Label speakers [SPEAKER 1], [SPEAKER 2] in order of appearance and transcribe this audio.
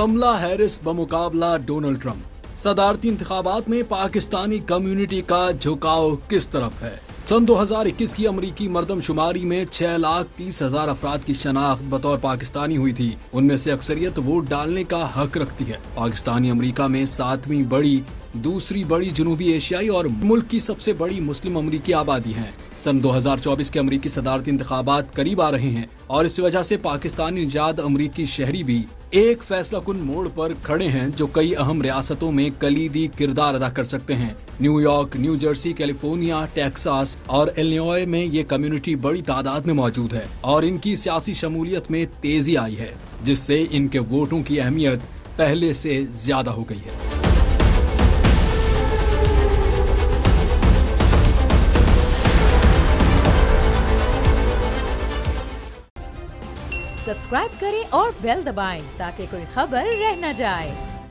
[SPEAKER 1] कमला Harris बमुकाबला Donald Trump. सदारती इंतखाबात में Pakistani community का झुकाव किस तरफ है? सन 2021 की अमरीकी मर्दमशुमारी में 6,30,000 अफराद की शनाख्त बतौर पाकिस्तानी हुई थी। उनमें से अक्सरियत वोट डालने का हक रखती है। पाकिस्तानी अमरीका में 7वीं बड़ी, दूसरी बड़ी जनूबी एशियाई और मुल्क की सबसे बड़ी मुस्लिम अमरीकी आबादी है। सन 2024 के अमरीकी सदारती इंतखाबात करीब आ रहे हैं और इस वजह से पाकिस्तानी निजात अमरीकी शहरी भी एक फैसला कुन मोड़ पर खड़े हैं जो कई अहम रियासतों में कलीदी किरदार अदा कर सकते हैं। New York, new Jersey, California, Texas और इलिनॉय में ये कम्युनिटी बड़ी तादाद में मौजूद है और इनकी सियासी शमूलियत में तेजी आई है, जिससे इनके वोटों की अहमियत पहले से ज्यादा हो गई है।
[SPEAKER 2] सब्सक्राइब करें और बेल दबाएं ताकि कोई खबर रह न जाए।